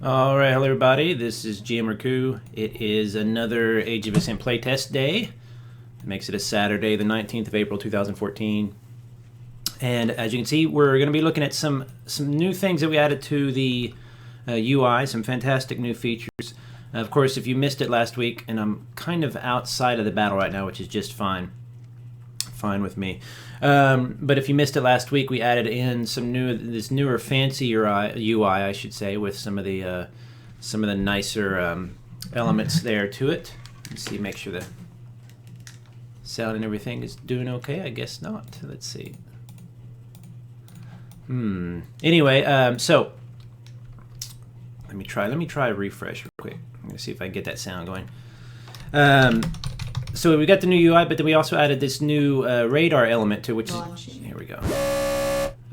All right, hello everybody. This is GM It is another Age of Ascent playtest day. It makes it a Saturday, the 19th of April, 2014. And as you can see, we're going to be looking at some new things that we added to the UI, some fantastic new features. Of course, if you missed it last week, and I'm kind of outside of the battle right now, which is just fine with me. But if you missed it last week, we added in this newer, fancier UI, I should say, with some of the nicer elements there to it. Let's see, make sure the sound and everything is doing okay. I guess not. Let's see. Anyway, so let me try a refresh real quick. I'm gonna see if I can get that sound going. So we got the new UI, but then we also added this new radar element to which is, here we go.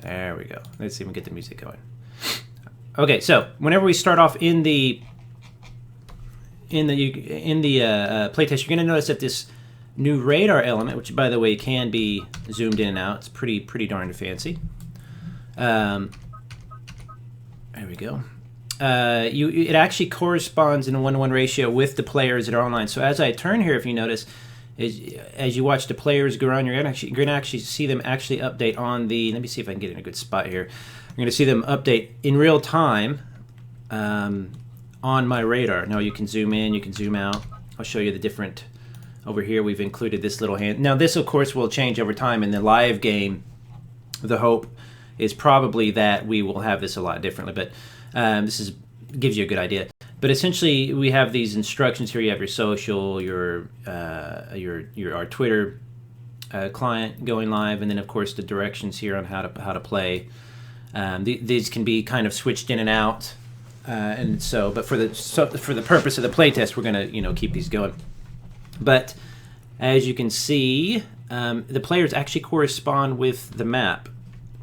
There we go. Let's see if we can get the music going. Okay, so whenever we start off in the playtest, you're going to notice that this new radar element, which by the way can be zoomed in and out, it's pretty darn fancy. There we go. It actually corresponds in a 1-to-1 ratio with the players that are online. So as I turn here, if you notice, as you watch the players go around, you're going to actually see them actually update on the. Let me see if I can get in a good spot here. You're going to see them update in real time on my radar. Now you can zoom in, you can zoom out. I'll show you the different. Over here, we've included this little hand. Now this, of course, will change over time in the live game. The hope is probably that we will have this a lot differently, but. This gives you a good idea. But essentially, we have these instructions here. You have your social, our Twitter client going live, and then of course the directions here on how to play. These can be kind of switched in and out, and so. But for the purpose of the playtest, we're gonna keep these going. But as you can see, the players actually correspond with the map,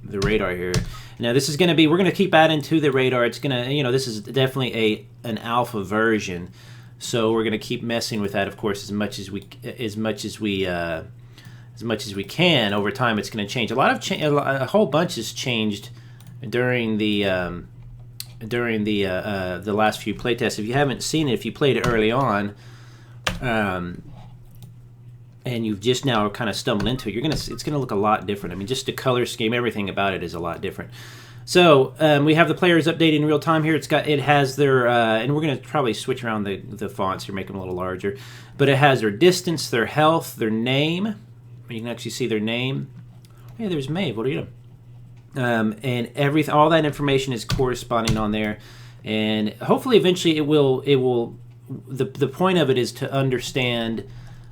the radar here. Now this is going to be, we're going to keep adding to the radar. It's going to, this is definitely an alpha version, so we're going to keep messing with that, of course, as much as we can. Over time, it's going to change. A whole bunch has changed during the last few playtests. If you haven't seen it, if you played it early on, and you've just now kind of stumbled into it, it's gonna look a lot different. I mean, just the color scheme, everything about it is a lot different. So we have the players updating in real time here. It has their and we're gonna probably switch around the fonts here, make them a little larger. But it has their distance, their health, their name. You can actually see their name. Hey, there's Maeve. What are you doing? And all that information is corresponding on there. And hopefully, eventually, it will. The point of it is to understand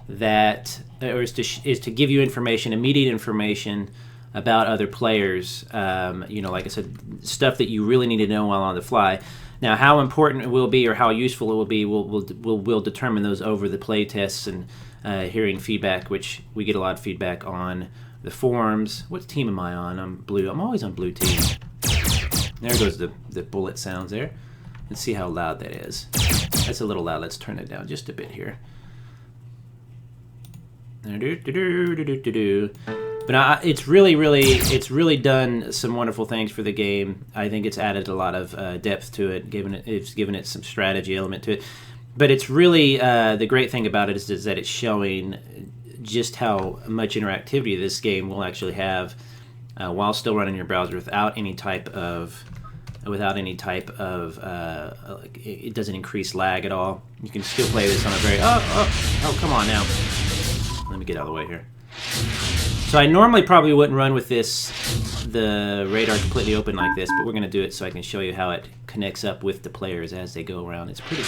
that, or is to give you immediate information about other players. Like I said, stuff that you really need to know while on the fly. Now, how important it will be or how useful it will be, we'll determine those over the play tests and hearing feedback, which we get a lot of feedback on the forums. What team am I on? I'm blue. I'm always on blue team. There goes the bullet sounds there. Let's see how loud that is. That's a little loud. Let's turn it down just a bit here. But it's really done some wonderful things for the game. I think it's added a lot of depth to it, given it some strategy element to it. But it's really the great thing about it is that it's showing just how much interactivity this game will actually have while still running your browser without any type of it doesn't increase lag at all. You can still play this on a very oh come on now. Let me get out of the way here. So I normally probably wouldn't run with the radar completely open like this, but we're going to do it so I can show you how it connects up with the players as they go around. It's pretty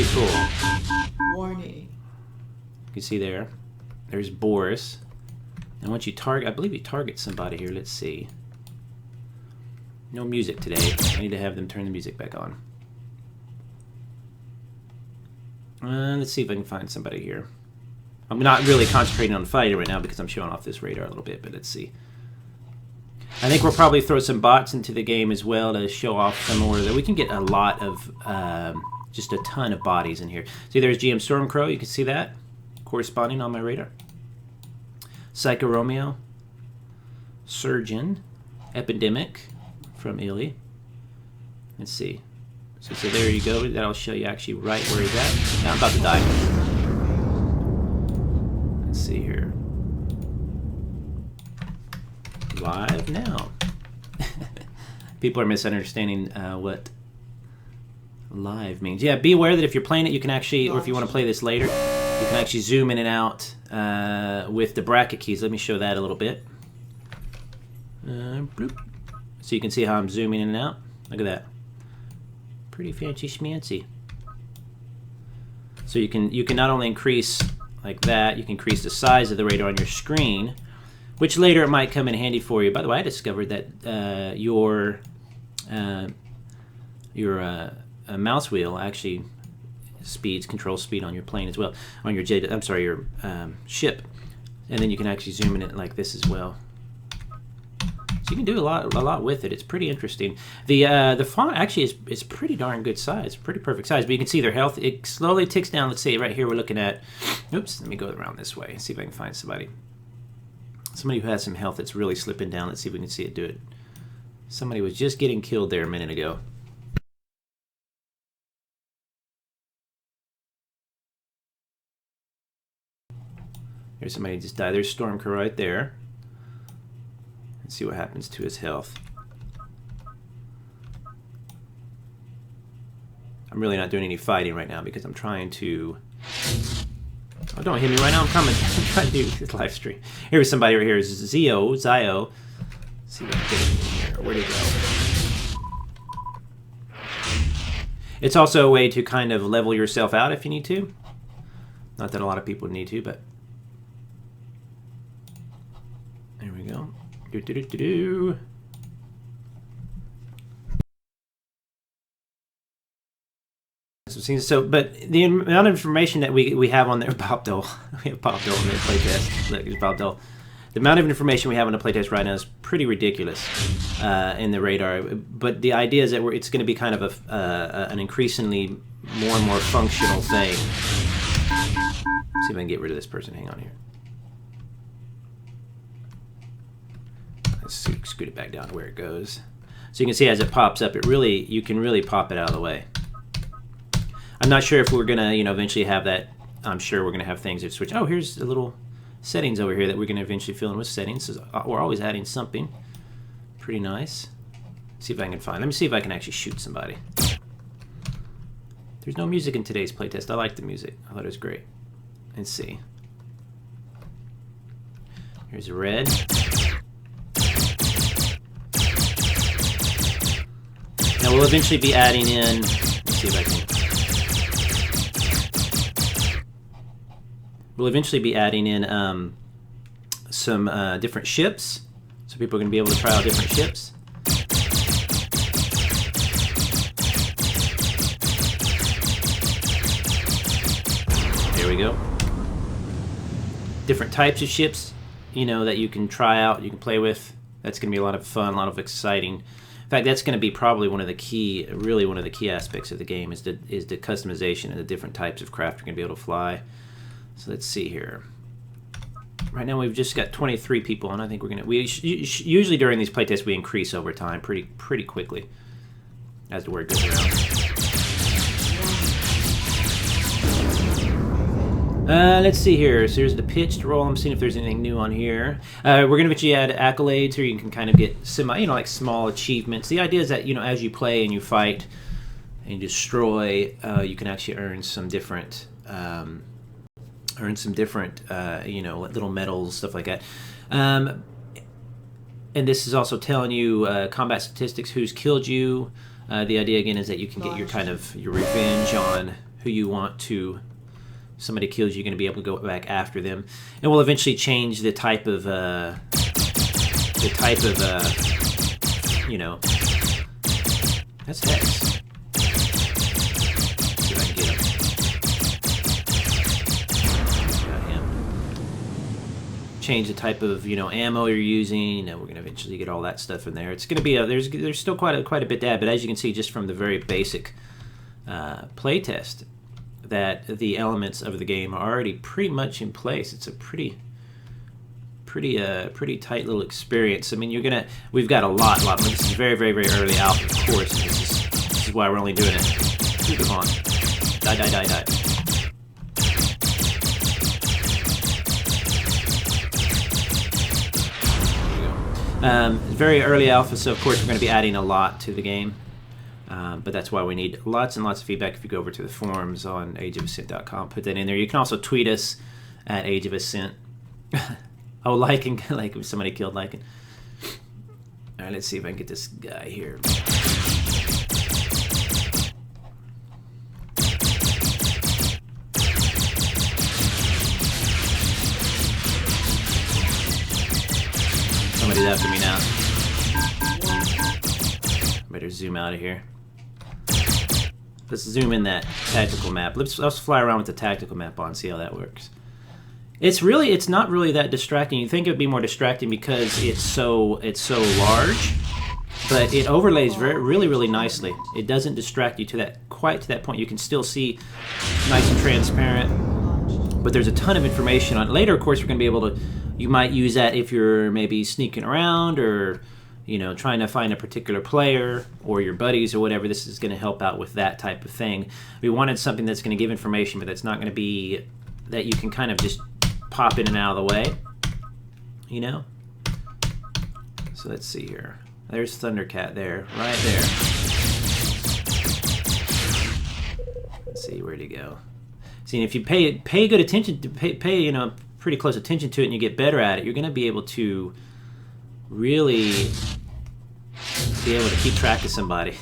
cool. Warning. You can see there's Boris. And once you target, I believe you target somebody here. Let's see. No music today. I need to have them turn the music back on. Let's see if I can find somebody here. I'm not really concentrating on fighting right now because I'm showing off this radar a little bit, but let's see. I think we'll probably throw some bots into the game as well to show off some more. That we can get a lot of, just a ton of bodies in here. See, there's GM Stormcrow. You can see that corresponding on my radar. Psycho Romeo, Surgeon, Epidemic from Illy. Let's see. So there you go. That'll show you actually right where he's at. Now I'm about to die. Let's see here. Live now. People are misunderstanding what live means. Yeah, be aware that if you're playing it, you can actually, or if you want to play this later, you can actually zoom in and out with the bracket keys. Let me show that a little bit. Bloop. So you can see how I'm zooming in and out. Look at that. Pretty fancy schmancy. So you can not only increase like that, you can increase the size of the radar on your screen, which later it might come in handy for you. By the way, I discovered that your mouse wheel actually controls speed on your plane as well, on your your ship, and then you can actually zoom in it like this as well. So you can do a lot with it. It's pretty interesting. The font actually is pretty darn good size, pretty perfect size. But you can see their health. It slowly ticks down. Let's see, right here we're looking at. Oops, let me go around this way. See if I can find somebody who has some health that's really slipping down. Let's see if we can see it do it. Somebody was just getting killed there a minute ago. There's somebody who just died. There's Stormcrow right there. Let's see what happens to his health. I'm really not doing any fighting right now because I'm trying to... Oh, don't hit me right now. I'm coming. I'm trying to do this live stream. Here's somebody right here. Zio. Let's see if I can get him in here. Where'd he go? It's also a way to kind of level yourself out if you need to. Not that a lot of people need to, but... There we go. So, but the amount of information that we have on there, Bob Dole, we have Bob Dole in the playtest. Look, there's Bob Dole. The amount of information we have on the playtest right now is pretty ridiculous in the radar. But the idea is that it's going to be kind of an increasingly more and more functional thing. Let's see if I can get rid of this person. Hang on here. Let's scoot it back down to where it goes. So you can see as it pops up, you can really pop it out of the way. I'm not sure if we're gonna, eventually have that. I'm sure we're gonna have things that switch. Oh, here's a little settings over here that we're gonna eventually fill in with settings. So we're always adding something. Pretty nice. See if I can find. Let me see if I can actually shoot somebody. There's no music in today's playtest. I like the music. I thought it was great. Let's see. Here's a red. Now we'll eventually be adding in. Let's see if I can. We'll eventually be adding in some different ships, so people are going to be able to try out different ships. There we go. Different types of ships, that you can try out, you can play with. That's going to be a lot of fun, a lot of exciting. In fact, that's going to be probably one of the key aspects of the game is the customization and the different types of craft you're going to be able to fly. So let's see here. Right now we've just got 23 people on. I think we're gonna. Usually during these playtests we increase over time pretty quickly as the word goes around. Let's see here. So here's the pitched roll. I'm seeing if there's anything new on here. We're gonna eventually add accolades, or you can kind of get like small achievements. The idea is that as you play and you fight and you destroy, you can actually earn some different. Little medals, stuff like that. And this is also telling you combat statistics, who's killed you. The idea again is that you can get your revenge on who you want to. Somebody kills you, you're going to be able to go back after them, and we'll eventually change the type of that's Hex. See if I can get him. Change the type of ammo you're using, and we're going to eventually get all that stuff in there. It's going to be there's still quite a bit to add, but as you can see just from the very basic playtest, that the elements of the game are already pretty much in place. It's a pretty tight little experience. I mean, we've got a lot. This is very early alpha, of course. This is is why we're only doing it. Dude, come on. Die, die, die, die. Very early alpha, so of course we're going to be adding a lot to the game. But that's why we need lots and lots of feedback. If you go over to the forums on age-of-ascent.com, put that in there. You can also tweet us at age-of-ascent. Oh, liking, like somebody killed liking. All right, let's see if I can get this guy here. Somebody's after me now. Better zoom out of here. Let's zoom in that tactical map. Let's fly around with the tactical map on, see how that works. It's not really that distracting. You think it would be more distracting because it's so large, but it overlays really nicely. It doesn't distract you quite to that point. You can still see nice and transparent, but there's a ton of information on it. Later, of course, we're going to be able to. You might use that if you're maybe sneaking around or, you know, trying to find a particular player or your buddies or whatever. This is going to help out with that type of thing. We wanted something that's going to give information, but that's not going to be that you can kind of just pop in and out of the way, you know? So let's see here. There's Thundercat there, right there. Let's see, where'd he go? See, if you pay good attention to pay you know, pretty close attention to it, and you get better at it, you're going to be able to really be able to keep track of somebody,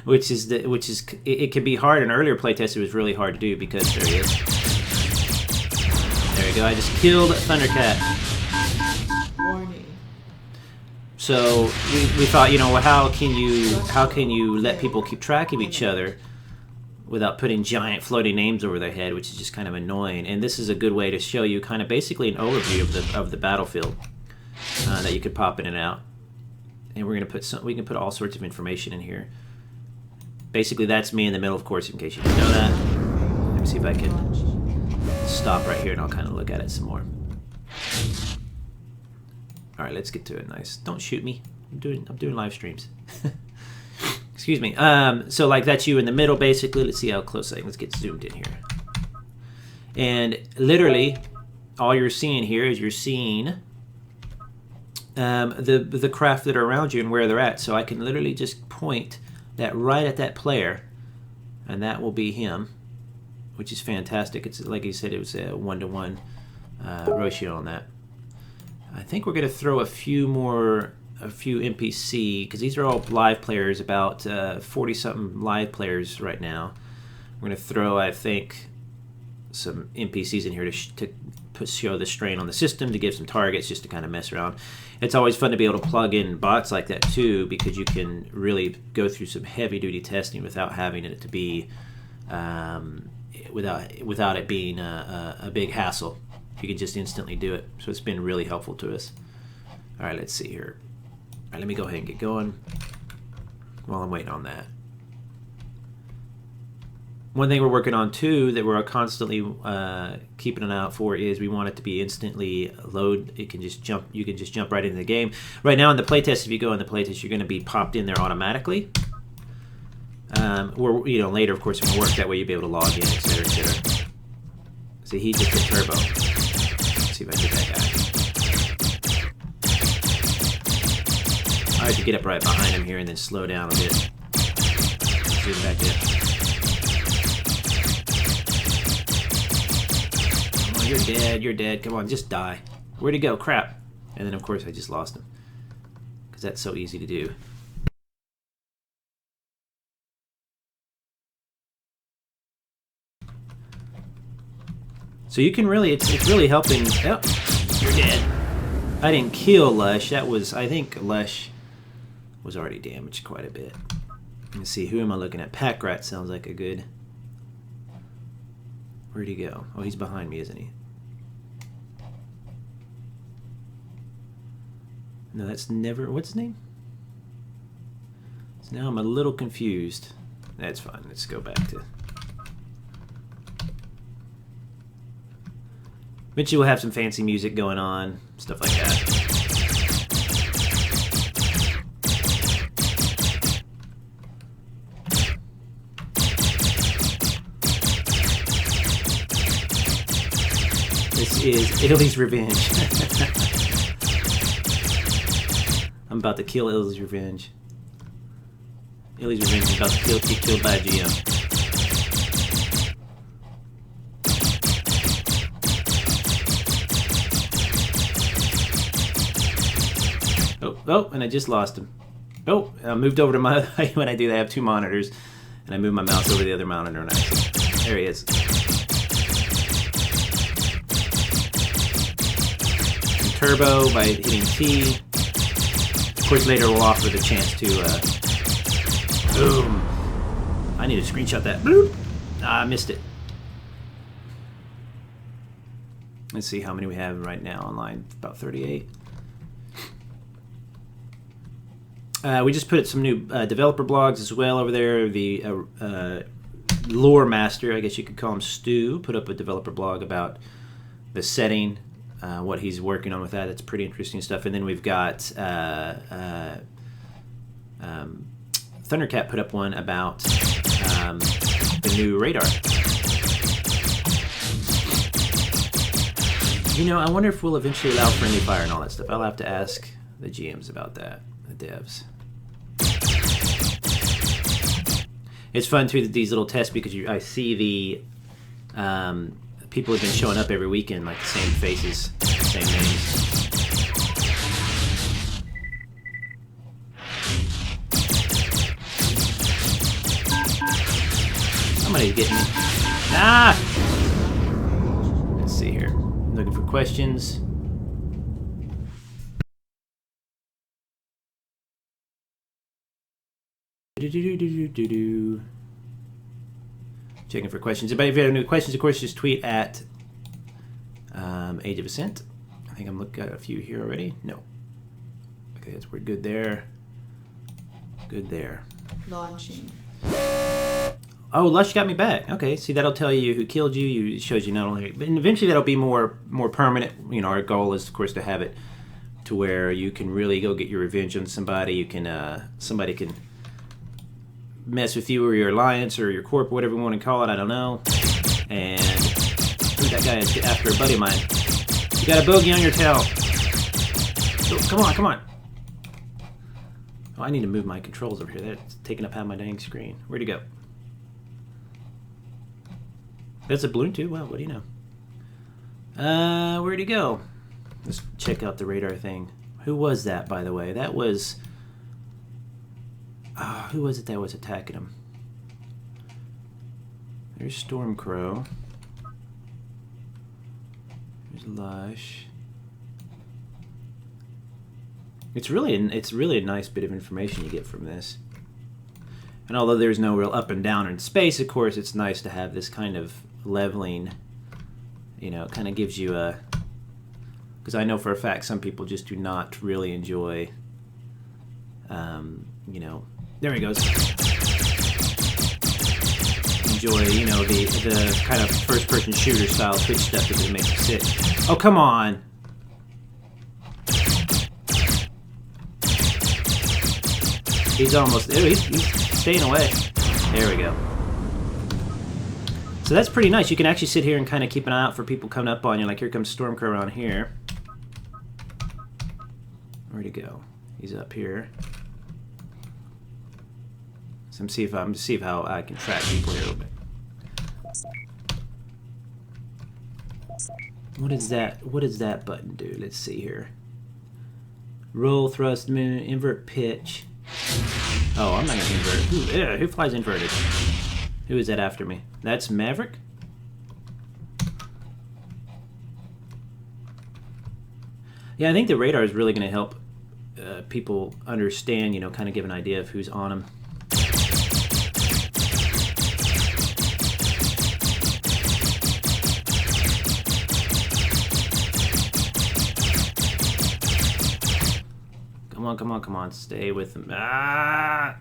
it can be hard. In earlier playtests, it was really hard to do because there he is. There we go. I just killed Thundercat. Warning. So we thought, you know, how can you let people keep track of each other without putting giant floating names over their head, which is just kind of annoying. And this is a good way to show you kind of basically an overview of the battlefield that you could pop in and out. And we're going to we can put all sorts of information in here. Basically, that's me in the middle, of course, in case you didn't know that. Let me see if I can stop right here and I'll kind of look at it some more. All right, let's get to it. Nice. Don't shoot me. I'm doing live streams. Excuse me. So like that's you in the middle, basically. Let's see how close let's get zoomed in here. And literally, all you're seeing here is you're seeing the craft that are around you and where they're at. So I can literally just point that right at that player, and that will be him, which is fantastic. It's like you said, it was a 1-to-1 ratio on that. I think we're going to throw a few NPC, because these are all live players, about 40-something live players right now. We're going to throw, I think, some NPCs in here to show the strain on the system, to give some targets, just to kind of mess around. It's always fun to be able to plug in bots like that too, because you can really go through some heavy-duty testing without having it to be, without it being a big hassle. You can just instantly do it. So it's been really helpful to us. All right, let's see here. All right, let me go ahead and get going while I'm waiting on that. One thing we're working on too that we're constantly keeping an eye out for is we want it to be instantly load. It can just jump. You can just jump right into the game. Right now in the playtest, if you go in the playtest, you're going to be popped in there automatically. Or later, of course, it will work that way. You'll be able to log in, etc., etc. See, he just hit turbo. Let's see if I can get that guy. I have to get up right behind him here and then slow down a bit. Zoom back in. Oh, you're dead. You're dead. Come on, just die. Where'd he go? Crap. And then, of course, I just lost him. Because that's so easy to do. So you can really, it's really helping. Oh, you're dead. I didn't kill Lush. That was, I think Lush was already damaged quite a bit. Let's see, who am I looking at? Packrat sounds like a good. Where'd he go? Oh, he's behind me, isn't he? No, that's never, what's his name? So now I'm a little confused. That's fine, let's go back to. Eventually we'll have some fancy music going on, stuff like that. This is Illy's revenge. I'm about to kill Illy's revenge. Illy's revenge is about to get killed by a GM. Oh, and I just lost him. Oh, I moved over to my... When I do that, I have two monitors. And I move my mouse over to the other monitor. And there he is. And turbo by hitting T. Of course, later we'll offer the chance to... boom. I need to screenshot that. Bloop. Ah, I missed it. Let's see how many we have right now online. About 38. We just put some new developer blogs as well over there. The lore master, I guess you could call him Stu, put up a developer blog about the setting, what he's working on with that. It's pretty interesting stuff. And then we've got Thundercat put up one about the new radar. You know, I wonder if we'll eventually allow friendly fire and all that stuff. I'll have to ask the GMs about that, the devs. It's fun too, these little tests, because I see the people have been showing up every weekend, like the same faces, same names. Somebody's getting me. Ah! Let's see here. I'm looking for questions. Checking for questions. If you have any questions, of course, just tweet at age-of-ascent. I think I'm looking at a few here already. No. Okay, we're good there. Good there. Launching. Oh, Lush got me back. Okay, see, that'll tell you who killed you. It shows you not only, but eventually that'll be more permanent. You know, our goal is, of course, to have it to where you can really go get your revenge on somebody. You can somebody can mess with you or your alliance or your corp, whatever you want to call it. I don't know. And that guy is after a buddy of mine. You got a bogey on your tail. Oh, come on, come on. Oh, I need to move my controls over here. That's taking up half my dang screen. Where'd he go? That's a balloon too? Well, what do you know? Where'd he go? Let's check out the radar thing. Who was that, by the way? That was... who was it that was attacking him? There's Stormcrow. There's Lush. It's really a nice bit of information you get from this. And although there's no real up and down in space, of course, it's nice to have this kind of leveling. You know, it kind of gives you a... Because I know for a fact some people just do not really enjoy, you know... There he goes. Enjoy, you know, the kind of first-person shooter style Twitch stuff because it makes you sick. Oh, come on! He's almost... He's staying away. There we go. So that's pretty nice. You can actually sit here and kind of keep an eye out for people coming up on you. Like, here comes Stormcrow around here. Where'd he go? He's up here. So I'm see if how I can track people here a little bit. What does that button do? Let's see here. Roll, thrust, invert pitch. Oh, I'm not gonna invert. Who flies inverted? Who is that after me? That's Maverick? Yeah, I think the radar is really gonna help people understand, you know, kind of give an idea of who's on them. Come on, come on, come on. Stay with him. Ah!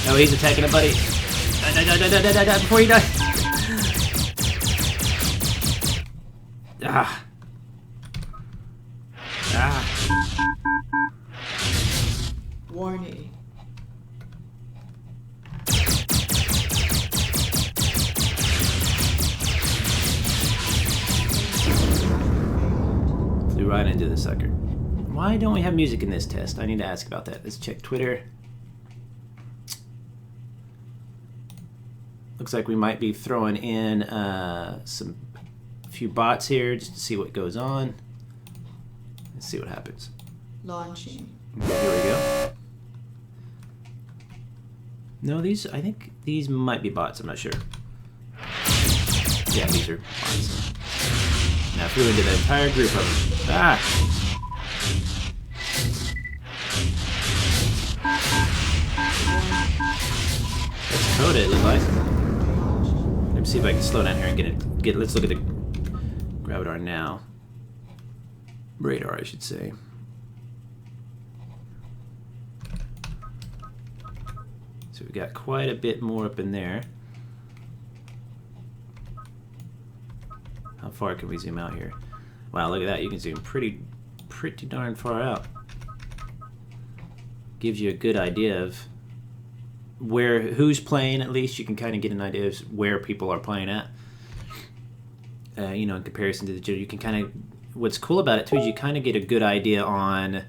Oh, he's attacking a buddy. Die, before he dies. Ah. Ah. right into the sucker. Why don't we have music in this test? I need to ask about that. Let's check Twitter. Looks like we might be throwing in a few bots here just to see what goes on. Let's see what happens. Launching. Okay, here we go. No, I think these might be bots. I'm not sure. Yeah, these are bots. Now flew into the entire group of them. Ah! Let's code it, look like. Let me see if I can slow down here and get it. Let's look at the gravitar now. Radar, I should say. So we've got quite a bit more up in there. How far can we zoom out here? Wow, look at that. You can zoom pretty darn far out. Gives you a good idea of who's playing. At least you can kind of get an idea of where people are playing at. You know, in comparison to the general, you can kind of. What's cool about it too is you kind of get a good idea on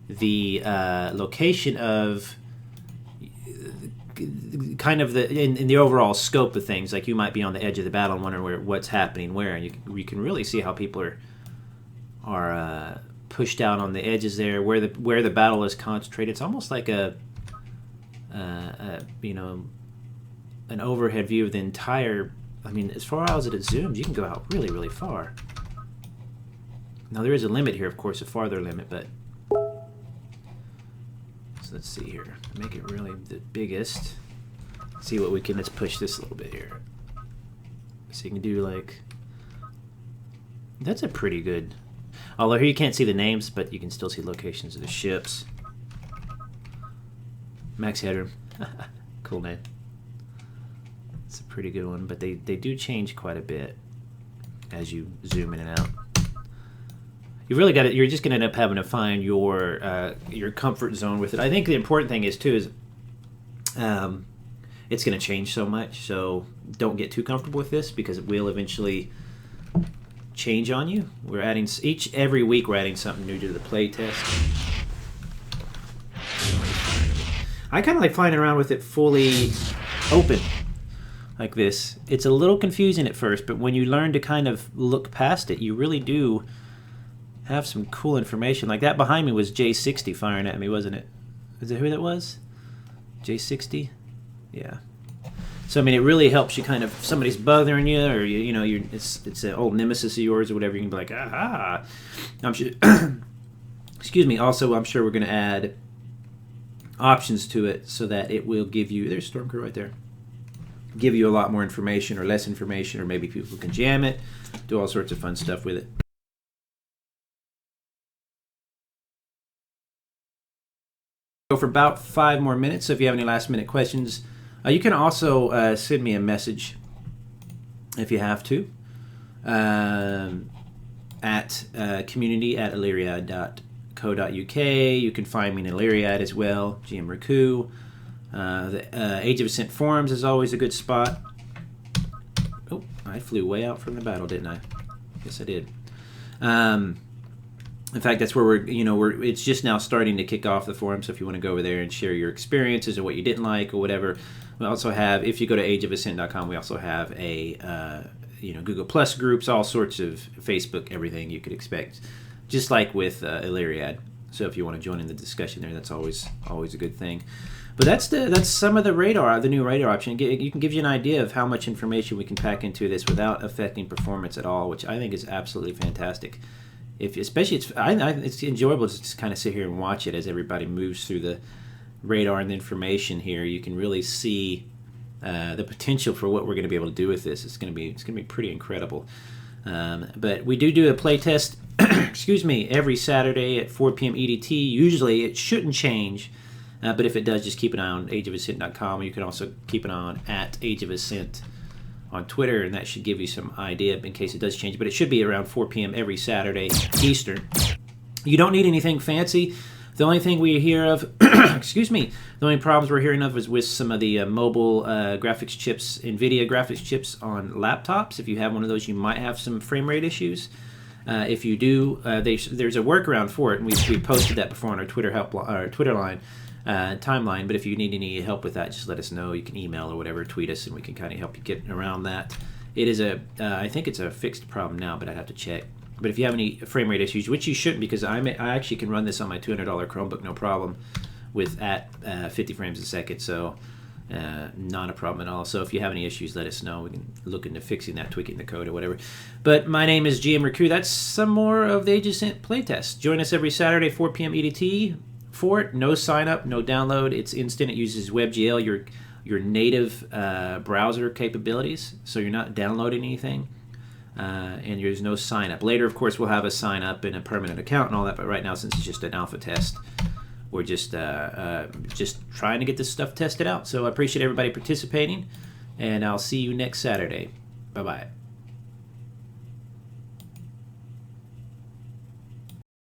the location of kind of in the overall scope of things. Like you might be on the edge of the battle and wondering what's happening where, and you can really see how people are pushed out on the edges there, where the battle is concentrated. It's almost like a you know, an overhead view of the entire. I mean, as far as it zooms, you can go out really far. Now there is a limit here, of course, a farther limit, but so let's see here. Make it really the biggest. See what we can. Let's push this a little bit here. So you can do like. That's a pretty good. Although here you can't see the names, but you can still see locations of the ships. Max headroom. Cool name. It's a pretty good one, but they do change quite a bit as you zoom in and out. You really got it. You're just going to end up having to find your comfort zone with it. I think the important thing is too is it's going to change so much. So don't get too comfortable with this because it will eventually change on you. We're adding every week we're adding something new to the playtest. I kind of like flying around with it fully open like this. It's a little confusing at first, but when you learn to kind of look past it, you really do have some cool information. Like that behind me was J60 firing at me, wasn't it? Is it who that was? J60? Yeah. So I mean, it really helps you kind of, if somebody's bothering you, or you know, it's an old nemesis of yours or whatever. You can be like, aha. I'm sure. Excuse me. Also, I'm sure we're going to add options to it so that it will give you. There's Storm Crew right there. Give you a lot more information or less information, or maybe people can jam it, do all sorts of fun stuff with it. Go for about 5 more minutes. So if you have any last minute questions, you can also send me a message if you have to at community@illyriad.co.uk. You can find me in Illyriad as well, GM Raku. The Age-of-Ascent forums is always a good spot. Oh, I flew way out from the battle, didn't I? Yes, I did. In fact, that's where it's just now starting to kick off the forum. So if you want to go over there and share your experiences or what you didn't like or whatever, we also have. If you go to age-of-ascent.com, we also have a Google Plus groups, all sorts of Facebook, everything you could expect, just like with Illyriad. So if you want to join in the discussion there, that's always a good thing. But that's some of the radar, the new radar option. You can give you an idea of how much information we can pack into this without affecting performance at all, which I think is absolutely fantastic. Especially it's enjoyable to just kind of sit here and watch it as everybody moves through the radar and the information here. You can really see the potential for what we're going to be able to do with this. It's going to be pretty incredible. But we do a play test. Excuse me, every Saturday at 4 p.m. EDT. Usually it shouldn't change, but if it does, just keep an eye on age-of-ascent.com. You can also keep an eye on @age-of-ascent on Twitter, and that should give you some idea in case it does change. But it should be around 4 p.m. every Saturday Eastern. You don't need anything fancy. The only thing we hear of, excuse me, the only problems we're hearing of is with some of the mobile graphics chips, NVIDIA graphics chips on laptops. If you have one of those, you might have some frame rate issues. If you do, there's a workaround for it, and we posted that before on our Twitter line timeline. But if you need any help with that, just let us know. You can email or whatever, tweet us, and we can kind of help you get around that. It is I think it's a fixed problem now, but I'd have to check. But if you have any frame rate issues, which you shouldn't, because I actually can run this on my $200 Chromebook no problem with at 50 frames a second, so not a problem at all. So if you have any issues, let us know. We can look into fixing that, tweaking the code or whatever. But my name is GM Recruit. That's some more of the age-of-ascent playtest. Join us every Saturday, 4 p.m. EDT for it. No sign up, no download. It's instant. It uses WebGL, your native browser capabilities, so you're not downloading anything. And there's no sign up. Later, of course, we'll have a sign up and a permanent account and all that. But right now, since it's just an alpha test, we're just trying to get this stuff tested out. So I appreciate everybody participating, and I'll see you next Saturday. Bye-bye.